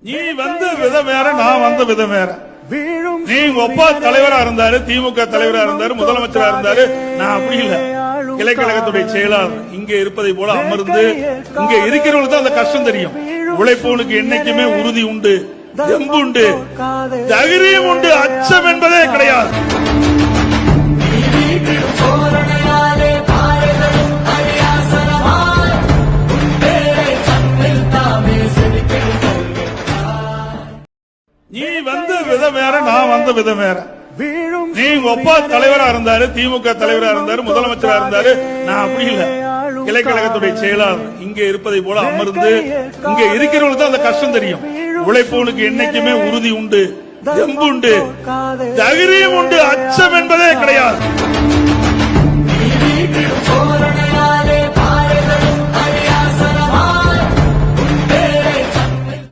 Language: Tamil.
நீ வந்த விதம் வேற, நான் வந்த விதம் வேற. நீ ஒப்பா தலைவரா இருந்தாரு, திமுக தலைவரா இருந்தாரு, முதலமைச்சரா இருந்தாரு. நான் அப்படி இல்ல, கிளைக்கழகத்துடைய செயலாளர். இங்க இருப்பதை போல அமர்ந்து இங்க இருக்கிறவங்களுக்கு தான் அந்த கஷ்டம் தெரியும். உழைப்பவனுக்கு என்னைக்குமே உறுதி உண்டு, தெம்பு உண்டு, தைரியம் உண்டு, அச்சம் என்பதே கிடையாது. நீ வந்த விதம் வேற, நான் வந்த விதம் வேற. நீ ஒப்பா தலைவரா இருந்தாரு, திமுக தலைவரா இருந்தாரு, முதலமைச்சரா இருந்தாரு. நான் அப்படி இல்ல, கிளைக்கழகத்துடைய செயலாளர். இங்க இருப்பதை போல அமர்ந்து இங்க இருக்கிறவங்களுக்கு தான் அந்த கஷ்டம் தெரியும். உழைப்பவனுக்கு என்னைக்குமே உறுதி உண்டு, தெம்பு உண்டு, தைரியம் உண்டு, அச்சம் என்பதே கிடையாது.